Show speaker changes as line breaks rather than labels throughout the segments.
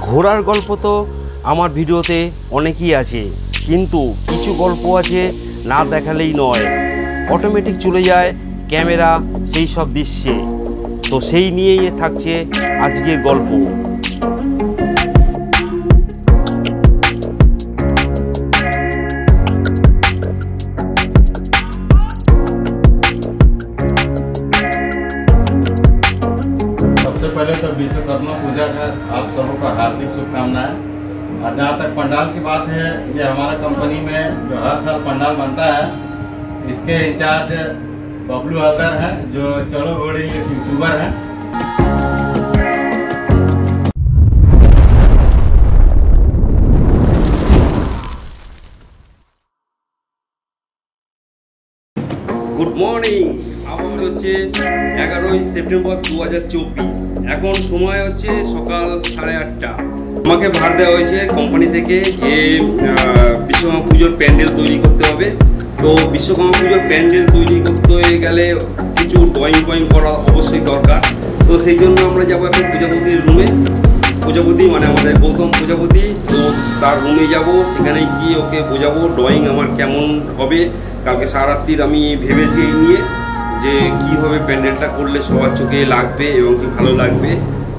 ঘোরার গল্প তো আমার ভিডিওতে অনেকই আছে, কিন্তু কিছু গল্প আছে না দেখালেই নয়, অটোমেটিক চলে যায় ক্যামেরা সেই সব দৃশ্যে। তো সেই নিয়েই থাকছে আজকের গল্প।
सबसे पहले तो विश्वकर्मा पूजा का आप सबों का हार्दिक शुभकामनाएं। और जहाँ तक पंडाल की बात है, ये हमारा कंपनी में जो हर साल पंडाल बनता है, इसके इंचार्ज बबलू हलदर हैं, जो चलो घोड़ी यूट्यूबर हैं।
Good morning. আবার হচ্ছে 11ই সেপ্টেম্বর 2024। এখন সময় হচ্ছে সকাল 8:30। আমাকে ভার দেওয়া হয়েছে কোম্পানি থেকে যে বিশ্বকর্মা পুজোর প্যান্ডেল তৈরি করতে হবে। তো বিশ্বকর্মা পুজোর প্যান্ডেল তৈরি করতে গেলে কিছু ড্রয়িং করা অবশ্যই দরকার। তো সেই জন্য আমরা যাবো এখন প্রজাপতির রুমে। প্রজাপতি মানে আমাদের গৌতম প্রজাপতি, তো তার রুমে যাব, সেখানে গিয়ে ওকে বোঝাবো ড্রয়িং আমার কেমন হবে। কালকে সারা রাত্রির আমি ভেবেছি এই নিয়ে যে কীভাবে প্যান্ডেলটা করলে সবার চোখে লাগবে এবং কি ভালো লাগবে।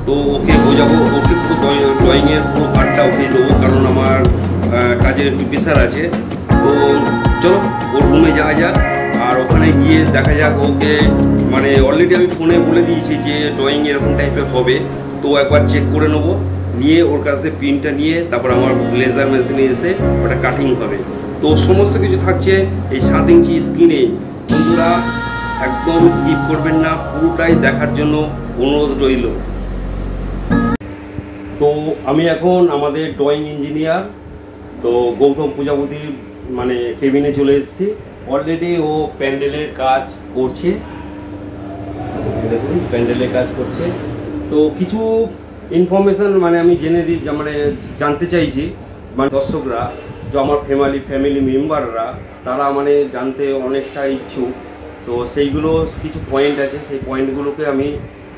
তো ওকে বোঝাবো, ওকে পুরো ড্রয়িংয়ের পুরো পার্টটা ওকে দেবো, কারণ আমার কাজের একটু প্রেশার আছে। তো চলো ওর রুমে যাওয়া যাক, আর ওখানে গিয়ে দেখা যাক ওকে, মানে অলরেডি আমি ফোনে বলে দিয়েছি যে ড্রয়িং এরকম টাইপের হবে। তো একবার চেক করে নেবো, নিয়ে ওর কাছ থেকে প্রিন্টটা নিয়ে তারপর আমার লেজার মেশিনে এসে ওটা কাটিং হবে। তো সমস্ত কিছু থাকছে এই 7 ইঞ্চি স্ক্রিনে। বন্ধুরা একদম স্কিপ করবেন না, পুরোটাই দেখার জন্য অনুরোধ রইল। তো আমি এখন আমাদের ড্রয়িং ইঞ্জিনিয়ার তো গৌতম প্রজাপতির মানে কেবিনে চলে এসেছি। অলরেডি ও প্যান্ডেলের কাজ করছে, দেখুন প্যান্ডেলের কাজ করছে। তো কিছু ইনফরমেশান মানে আমি জেনে দিই, মানে জানতে চাইছি, মানে দর্শকরা যে আমার ফ্যামিলি মেম্বাররা তারা মানে জানতে অনেকটা ইচ্ছুক। তো সেইগুলো কিছু পয়েন্ট আছে, সেই পয়েন্টগুলোকে আমি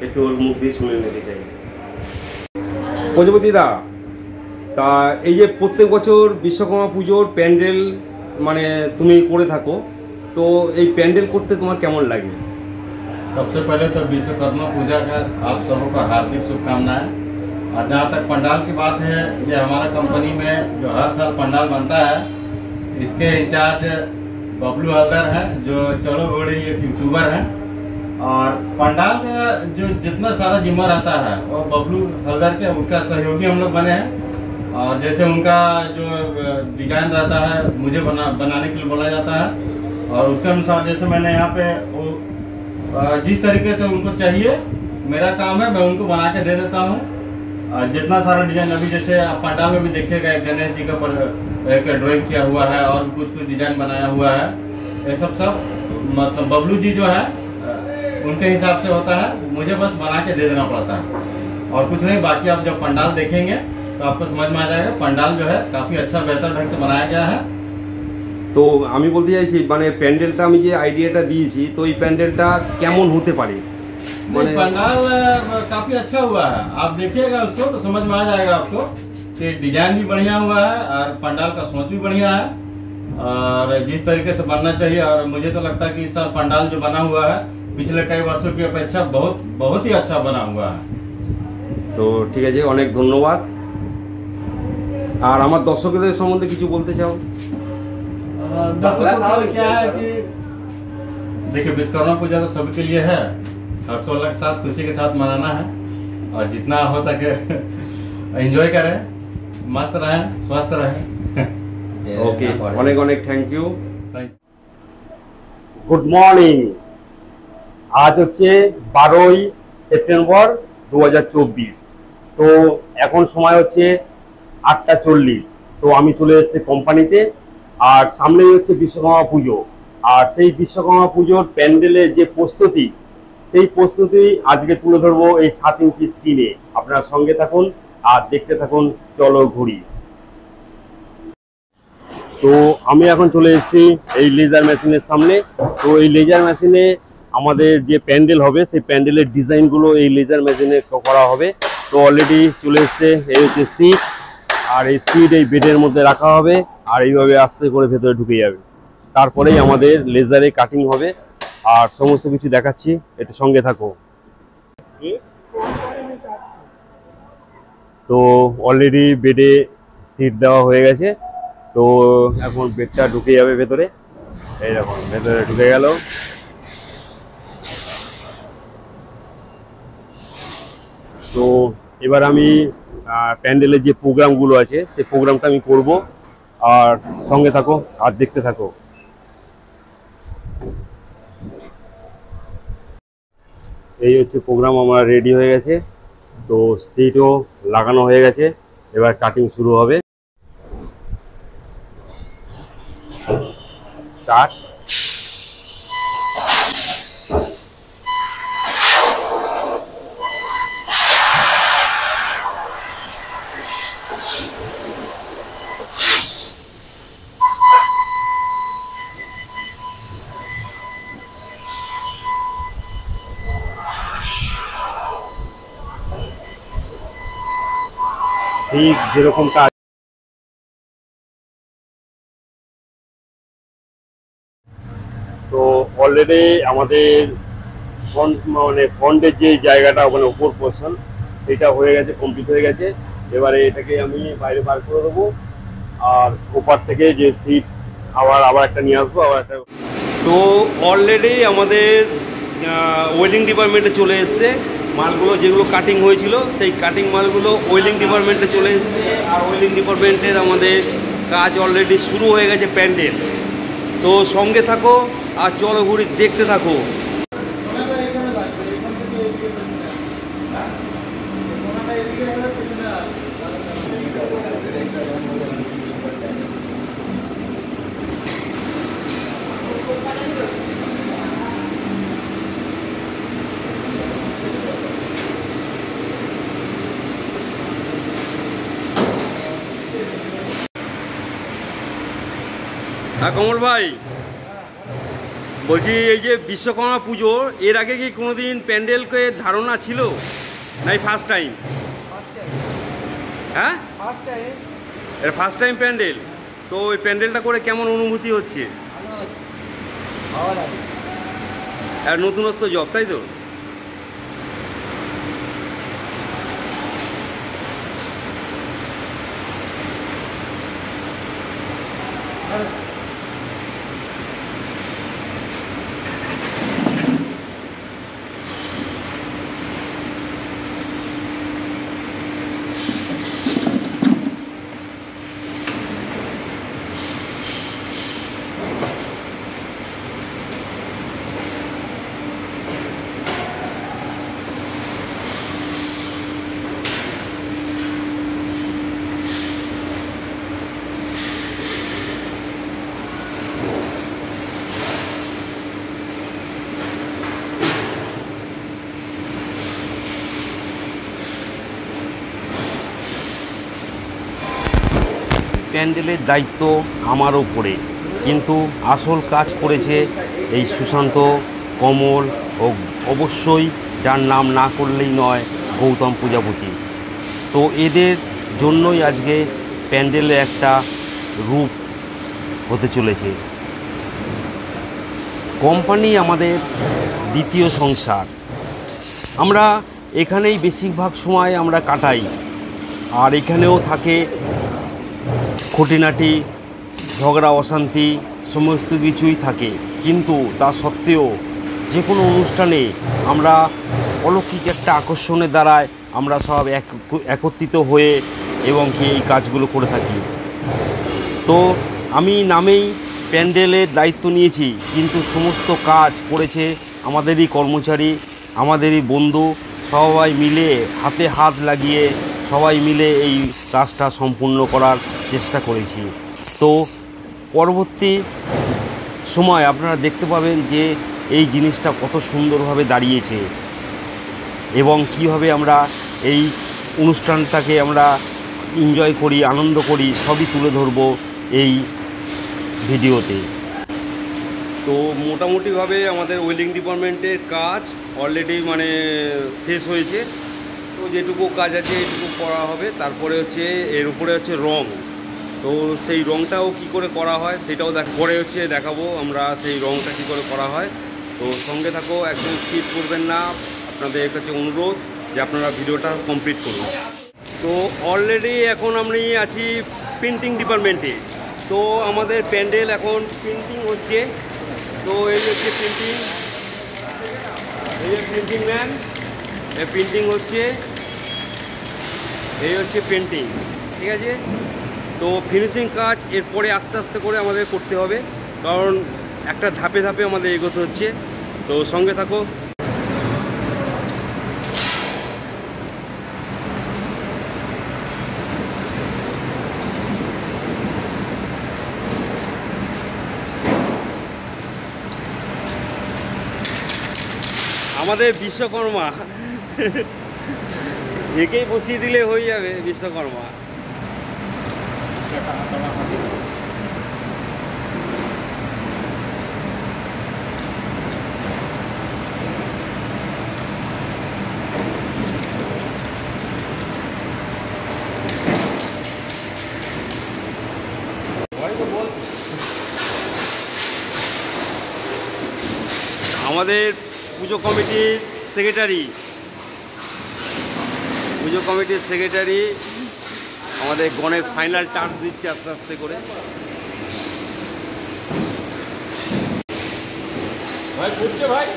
একটু ওর মুখ দিয়ে শুনে নিতে চাই। প্রজাপতি দা, তা এই যে প্রত্যেক বছর বিশ্বকর্মা পুজোর প্যান্ডেল মানে তুমি করে থাকো, তো এই প্যান্ডেল করতে তোমার কেমন লাগে?
सबसे पहले तो विश्वकर्मा पूजा का आप सबों का हार्दिक शुभकामनाएं। और जहाँ तक पंडाल की बात है, ये हमारा कंपनी में जो हर साल पंडाल बनता है, इसके इंचार्ज बबलू हलदर हैं, जो चलो घोड़ी यूट्यूबर हैं। और पंडाल का जो जितना सारा जिम्मा रहता है वो बबलू हलदर के उनका सहयोगी हम लोग बने हैं। और जैसे उनका जो डिजाइन रहता है मुझे बनाने के लिए बोला जाता है, और उसके अनुसार जैसे मैंने यहाँ पे वो जिस तरीके से उनको चाहिए मेरा काम है, मैं उनको बना के दे देता हूँ। जितना सारा डिजाइन अभी जैसे आप पंडाल में भी देखिएगा, एक गणेश जी का एक ड्राइंग किया हुआ है और कुछ डिजाइन बनाया हुआ है। ये सब मतलब बबलू जी जो है उनके हिसाब से होता है, मुझे बस बना के दे देना पड़ता है और कुछ नहीं। बाकी आप जब पंडाल देखेंगे तो आपको समझ में आ जाएगा पंडाल जो है काफ़ी अच्छा बेहतर ढंग से बनाया गया है।
তো আমি বলতে চাইছি মানে প্যান্ডেলটা আমি যে আইডিয়াটা দিয়েছি, তো এই প্যান্ডেলটা কেমন হতে পারে?
মানে पंडाल काफ़ी अच्छा हुआ है, आप देखिएगा उसको तो समझ में आ जाएगा आपको कि डिजाइन भी बढ़िया हुआ है और पंडाल का सोच भी बढ़िया है और जिस तरीके से बनना चाहिए। और मुझे तो लगता है कि इस साल पंडाल जो बना हुआ है पिछले कई वर्षों की अपेक्षा बहुत ही अच्छा बना हुआ है।
তো ঠিক আছে, অনেক ধন্যবাদ। আর আমার দর্শকদের সম্বন্ধে কিছু বলতে চাও?
दर्शकों को क्या है कि देखिए विश्वकर्मा पूजा तो सभी के लिए है, हर्षोल्लास के साथ खुशी के साथ मनाना है और जितना हो सके एंजॉय करें, मस्त रहें, स्वस्थ रहें।
ওকে, অনেক অনেক thank you.
Thank
good morning. আজ হচ্ছে 12ই সেপ্টেম্বর 2024। তো এখন সময় হচ্ছে 8:40। তো আমি চলে এসেছি কোম্পানিতে, আর সামনেই হচ্ছে বিশ্বকর্মা পুজো। আর সেই বিশ্বকর্মা পুজোর প্যান্ডেলের যে প্রস্তুতি, সেই প্রস্তুতি আজকে তুলে ধরবো এই 7 ইঞ্চি স্ক্রিনে। আপনার সঙ্গে থাকুন আর দেখতে থাকুন চলো ঘুরি। তো আমি এখন চলে এসেছি এই লেজার মেশিনের সামনে। তো এই লেজার মেশিনে আমাদের যে প্যান্ডেল হবে সেই প্যান্ডেলের ডিজাইনগুলো এই লেজার মেশিনে করা হবে। তো অলরেডি চলে এসছে। এই হচ্ছে সিট, আর এই সিট এই বেডের মধ্যে রাখা হবে আর এইভাবে আস্তে করে ভেতরে ঢুকে যাবে। তারপরেই আমাদের লেজারে কাটিং হবে আর সমস্ত কিছু দেখাচ্ছি, এটা সঙ্গে থাকো। তো অলরেডি বেডে সিট দেওয়া হয়ে গেছে, তো এখন বেডটা ঢুকে যাবে ভেতরে। এই দেখুন ভেতরে ঢুকে গেল। তো এবার আমি প্যান্ডেলের যে প্রোগ্রামগুলো আছে সেই প্রোগ্রামটা আমি করব, আর সঙ্গে থাকো আর দেখতে থাকো। এই হচ্ছে প্রোগ্রাম, আমার রেডি হয়ে গেছে। তো সিটও লাগানো হয়ে গেছে, এবার কাটিং শুরু হবে। স্টার্ট। ঠিক যেরকম কাজ। তো অলরেডি আমাদের ফ্রন্টের যে জায়গাটা মানে উপর পোর্শন সেটা হয়ে গেছে, কমপ্লিট হয়ে গেছে। এবারে এটাকে আমি বাইরে বার করে দেবো, আর ওপার থেকে যে সিট আবার একটা নিয়ে আসবো, আবার একটা। তো অলরেডি আমাদের ওয়েল্ডিং ডিপার্টমেন্টে চলে এসছে মালগুলো, যেগুলো কাটিং হয়েছিল সেই কাটিং মালগুলো ওয়েল্ডিং ডিপার্টমেন্টে চলে এসছে। আর ওয়েল্ডিং ডিপার্টমেন্টের আমাদের কাজ অলরেডি শুরু হয়ে গেছে প্যান্ডেল। তো সঙ্গে থাকো আর চলো ঘুরি দেখতে থাকো। হ্যাঁ কমল ভাই, বলছি এই যে বিশ্বকর্মা পুজো, এর আগে কি কোনোদিন প্যান্ডেলকে ধারণা ছিল নাই ফার্স্ট টাইম? হ্যাঁ এটা ফার্স্ট টাইম প্যান্ডেল। তো ওই প্যান্ডেলটা করে কেমন অনুভূতি হচ্ছে? আর নতুনত্ব জব, তাই তো? প্যান্ডেলের দায়িত্ব আমার উপরে, কিন্তু আসল কাজ করেছে এই সুশান্ত, কমল ও অবশ্যই যার নাম না করলেই নয়, গৌতম প্রজাপতি। তো এদের জন্যই আজকে প্যান্ডেলে একটা রূপ হতে চলেছে। কোম্পানি আমাদের দ্বিতীয় সংসার। আমরা এখানেই বেশিরভাগ সময় আমরা কাটাই, আর এখানেও থাকে খুঁটিনাটি, ঝগড়া অশান্তি সমস্ত কিছুই থাকে। কিন্তু তা সত্ত্বেও যে কোনো অনুষ্ঠানে আমরা অলৌকিক একটা আকর্ষণের দ্বারায় আমরা সব একত্রিত হয়ে এবং কি এই কাজগুলো করে থাকি। তো আমি নামেই প্যান্ডেলের দায়িত্ব নিয়েছি, কিন্তু সমস্ত কাজ করেছে আমাদেরই কর্মচারী, আমাদেরই বন্ধু, সবাই মিলে হাতে হাত লাগিয়ে সবাই মিলে এই কাজটা সম্পূর্ণ করার চেষ্টা করেছি। তো পরবর্তী সময় আপনারা দেখতে পাবেন যে এই জিনিসটা কত সুন্দরভাবে দাঁড়িয়েছে এবং কীভাবে আমরা এই অনুষ্ঠানটাকে আমরা এনজয় করি, আনন্দ করি, সবই তুলে ধরবো এই ভিডিওতে। তো মোটামুটিভাবে আমাদের ওয়েল্ডিং ডিপার্টমেন্টের কাজ অলরেডি শেষ হয়েছে। তো যেটুকু কাজ আছে এইটুকু করা হবে, তারপরে হচ্ছে এর উপরে হচ্ছে রং। তো সেই রংটাও কি করে করা হয় সেটাও পরে হচ্ছে দেখাবো আমরা সেই রংটা কী করে করা হয়। তো সঙ্গে থাকো, একদম স্কিপ করবেন না। আপনাদের কাছে অনুরোধ যে আপনারা ভিডিওটা কমপ্লিট করুন। তো অলরেডি এখন আমি আছি প্রিন্টিং ডিপার্টমেন্টে। তো আমাদের প্যান্ডেল এখন প্রিন্টিং হচ্ছে। তো এই হচ্ছে প্রিন্টিং, এই যে প্রিন্টিং ম্যান, এই প্রিন্টিং হচ্ছে, এই হচ্ছে পেন্টিং, ঠিক আছে। তো ফিনিশিং কাজ এরপরে আস্তে আস্তে করে আমাদের করতে হবে, কারণ একটা ধাপে ধাপে আমাদের এগোতে হচ্ছে। তো সঙ্গে থাকো। আমাদের বিশ্বকর্মা একেই বসিয়ে দিলে হয়ে যাবে বিশ্বকর্মা। আমাদের পুজো কমিটির সেক্রেটারি আমাদের গণেশ ফাইনাল টাচ দিচ্ছে আস্তে আস্তে করে।
ভাই ফুটছে ভাই।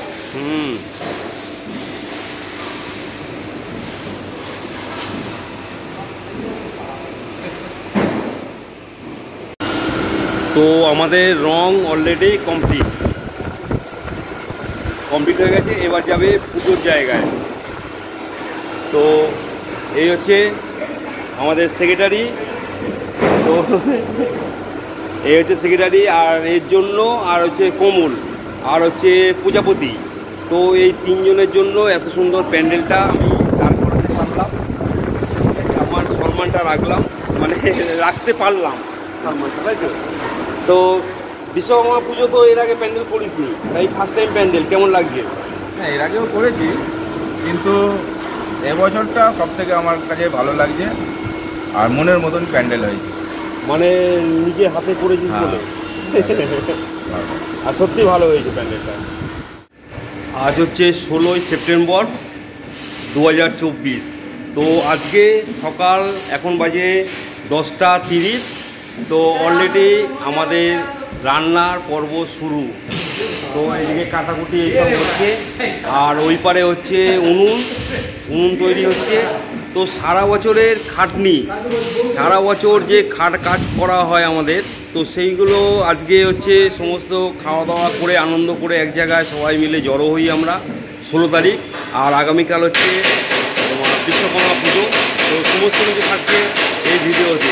তো আমাদের রং অলরেডি কমপ্লিট হয়ে গেছে, এবার যাবে পুজোর জায়গায়। তো এই হচ্ছে আমাদের সেক্রেটারি। তো এই হচ্ছে সেক্রেটারি, আর এর জন্য আর হচ্ছে কমল, আর হচ্ছে প্রজাপতি। তো এই তিনজনের জন্য এত সুন্দর প্যান্ডেলটা আমি দাঁড় করাতে পারলাম, আমার সম্মানটা রাখলাম, মানে রাখতে পারলাম সম্মানটা, তাই তো। তো বিশ্বকর্মা পুজো তো এর আগে প্যান্ডেল করিসনি, তাই ফার্স্ট টাইম প্যান্ডেল কেমন লাগছে?
হ্যাঁ, এর আগেও করেছি, কিন্তু এবছরটা সব থেকে আমার কাছে ভালো লাগছে, আর মনের মতন প্যান্ডেল হয়েছে,
মানে নিজে হাতে করেছিস বলে। আর সত্যি ভালো হয়েছে প্যান্ডেলটা। আজ হচ্ছে 16ই সেপ্টেম্বর 2024। তো আজকে সকাল এখন বাজে 10টা 30। তো অলরেডি আমাদের রান্নার পর্ব শুরু। তো এদিকে কাটাকুটি এইসব হচ্ছে, আর ওই পারে হচ্ছে উনুন তৈরি হচ্ছে। তো সারা বছরের খাটনি, সারা বছর যে কাজ করা হয় আমাদের, তো সেইগুলো আজকে হচ্ছে সমস্ত খাওয়া দাওয়া করে আনন্দ করে এক জায়গায় সবাই মিলে জড়ো হই আমরা 16 তারিখ। আর আগামীকাল হচ্ছে তোমার বিশ্বকর্মা পুজো। তো সমস্ত কিছু থাকছে এই ভিডিওতে,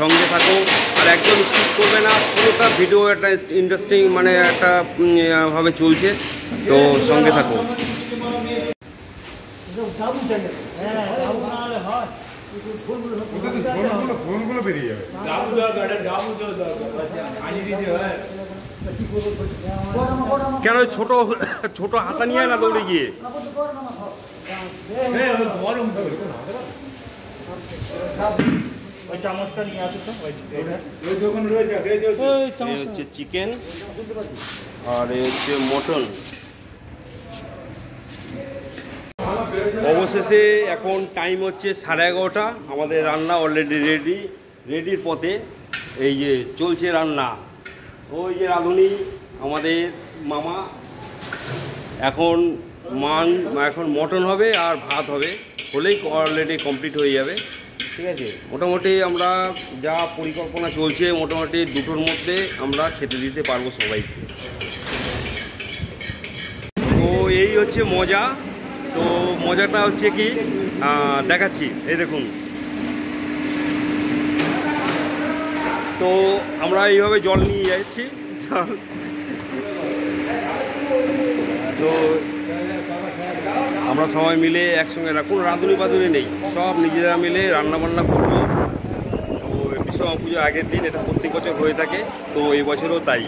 সঙ্গে থাকো আর একদম স্কিপ করবে না। পুরোটা ভিডিও একটা ইন্টারেস্টিং মানে একটা ভাবে চলছে, তো সঙ্গে থাকো। কেন ছোট ছোট হাতা নিয়ে না দৌড়ে গিয়ে? হচ্ছে চিকেন আর হচ্ছে মটন। অবশেষে এখন টাইম হচ্ছে 11:30। আমাদের রান্না অলরেডি রেডির পথে, এই যে চলছে রান্না। ওই যে রাঁধুনি আমাদের মামা, এখন মটন হবে আর ভাত হবে, হলেই অলরেডি কমপ্লিট হয়ে যাবে, ঠিক আছে। মোটামুটি আমরা যা পরিকল্পনা চলছে, মোটামুটি 2টোর মধ্যে আমরা খেতে দিতে পারবো সবাইকে। তো এই হচ্ছে মজা। তো মজাটা হচ্ছে কি দেখাচ্ছি, এই দেখুন। তো আমরা এইভাবে জল নিয়ে যাচ্ছি, তো আমরা সবাই মিলে একসঙ্গে, কোনো রাঁধুনি নেই, সব নিজেরা মিলে রান্নাবান্না করবো। তো বিশ্বকর্মা পুজোর আগের দিন, এটা প্রত্যেক বছর হয়ে থাকে, তো এই বছরও তাই।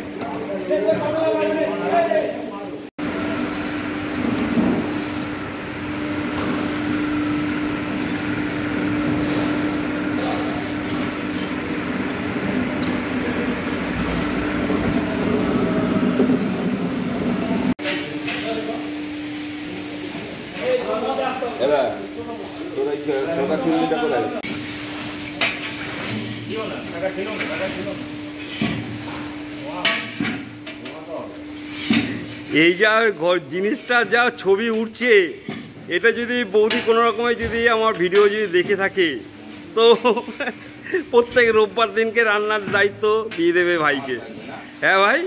এই যা জিনিসটা যা ছবি উঠছে, এটা যদি বৌদি কোনো রকমে যদি আমার ভিডিও যদি দেখে থাকে তো প্রত্যেক রোববার দিনকে রান্নার দায়িত্ব দিয়ে দেবে ভাইকে। হ্যাঁ ভাই,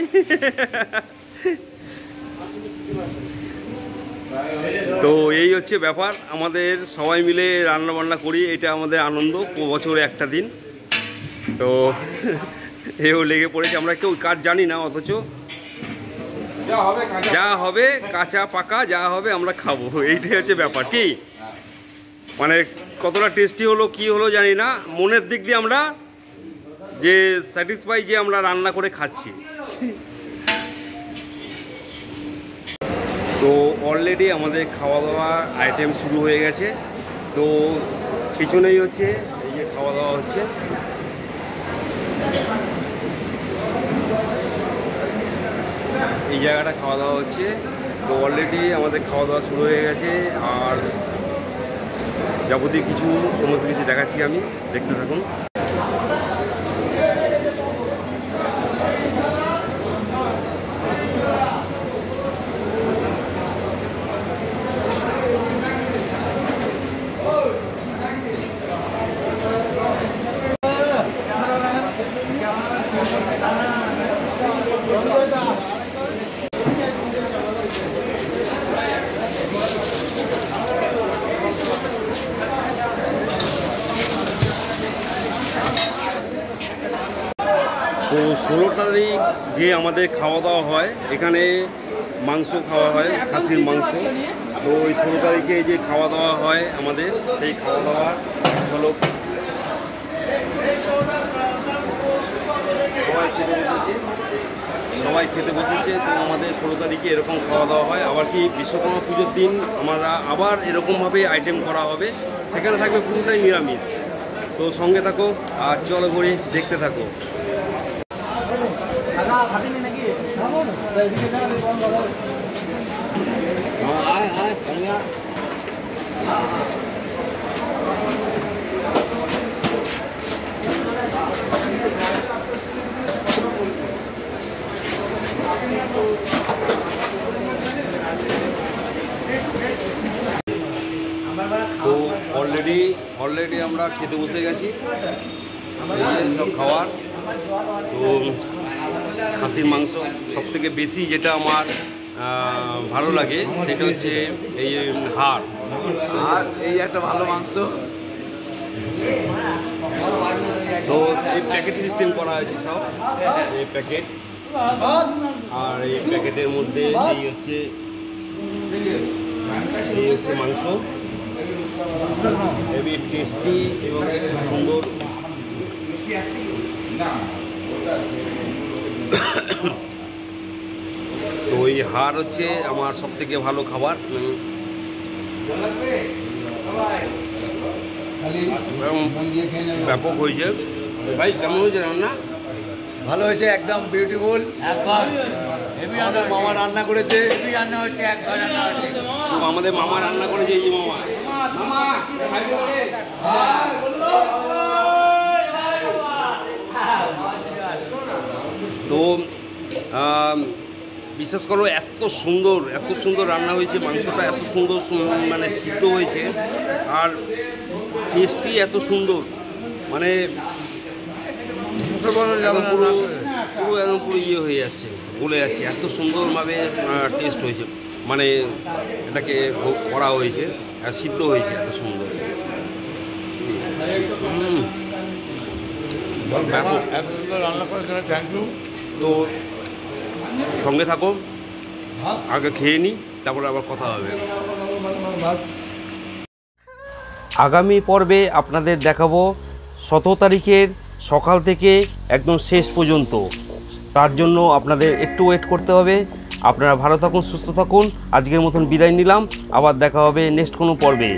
তো এই হচ্ছে ব্যাপার, আমাদের সবাই মিলে রান্না বান্না করি, এটা আমাদের আনন্দ, বছরে একটা দিন। তো এও লেগে পড়েছে, আমরা কেউ কাজ জানি না, অথচ যা হবে কাঁচা পাকা যা হবে আমরা খাবো, এইটাই হচ্ছে ব্যাপার। কি মানে কতটা টেস্টি হলো কি হলো জানি না, মনের দিক দিয়ে আমরা যে স্যাটিসফাই যে আমরা রান্না করে খাচ্ছি। তো অলরেডি আমাদের খাওয়া দাওয়া আইটেম শুরু হয়ে গেছে। তো পিছনেই হচ্ছে এই যে খাওয়া দাওয়া হচ্ছে, এই জায়গাটা খাওয়া দাওয়া হচ্ছে। তো অলরেডি আমাদের খাওয়া দাওয়া শুরু হয়ে গেছে, আর যাবতীয় কিছু সমস্ত কিছু দেখাচ্ছি আমি, দেখতে থাকুন। তো 16 তারিখ যে আমাদের খাওয়া দাওয়া হয়, এখানে মাংস খাওয়া হয়, খাসির মাংস। তো ওই 16 তারিখে যে খাওয়া দাওয়া হয় আমাদের, সেই খাওয়া দাওয়া হলো সবাই খেতে বসেছে। তো আমাদের 16 তারিখে এরকম খাওয়া দাওয়া হয়। আবার কি বিশ্বকর্মা পুজোর দিন আমরা আবার এরকমভাবে আইটেম করা হবে, সেখানে থাকবে পুরোটাই নিরামিষ। তো সঙ্গে থাকো আর চলো ঘুরি, দেখতে থাকো। তো অলরেডি আমরা খেতে বসে গেছি, সব খাওয়ার। তো খাসির মাংস সব থেকে বেশি যেটা আমার ভালো লাগে সেটা হচ্ছে এই হাড়,
আর এই একটা ভালো মাংস।
তো এই প্যাকেট সিস্টেম করা আছে সব, এই প্যাকেট, আর এই প্যাকেটের মধ্যে এই হচ্ছে মাংস, হেভি টেস্টি এবং খুব সুন্দর। তো এই হাড় হচ্ছে আমার সব থেকে ভালো খাবার। ব্যাপক হয়েছে ভাই, কেমন হয়েছে রান্না?
ভালো হয়েছে, একদম বিউটিফুল। আমাদের মামা রান্না করেছে,
আমাদের মামা রান্না করেছে, এই যে মামা। তো বিশ্বাস করো এত সুন্দর রান্না হয়েছে, মাংসটা এত সুন্দর মানে সিদ্ধ হয়েছে, আর টেস্টি এত সুন্দর, মানে পুরো একদম ইয়ে হয়ে যাচ্ছে, গলে যাচ্ছে, এত সুন্দরভাবে টেস্ট হয়েছে, মানে এটাকে করা হয়েছে আর সিদ্ধ হয়েছে এত সুন্দর।
এত সুন্দর রান্না করার জন্য থ্যাংক ইউ।
তো সঙ্গে থাকো, আগে খেয়ে নিই, তারপরে আবার কথা হবে। আগামী পর্বে আপনাদের দেখাবো 17 তারিখের সকাল থেকে একদম শেষ পর্যন্ত। তার জন্য আপনাদের একটু ওয়েট করতে হবে। আপনারা ভালো থাকুন, সুস্থ থাকুন। আজকের মতন বিদায় নিলাম, আবার দেখা হবে নেক্সট কোনো পর্বে।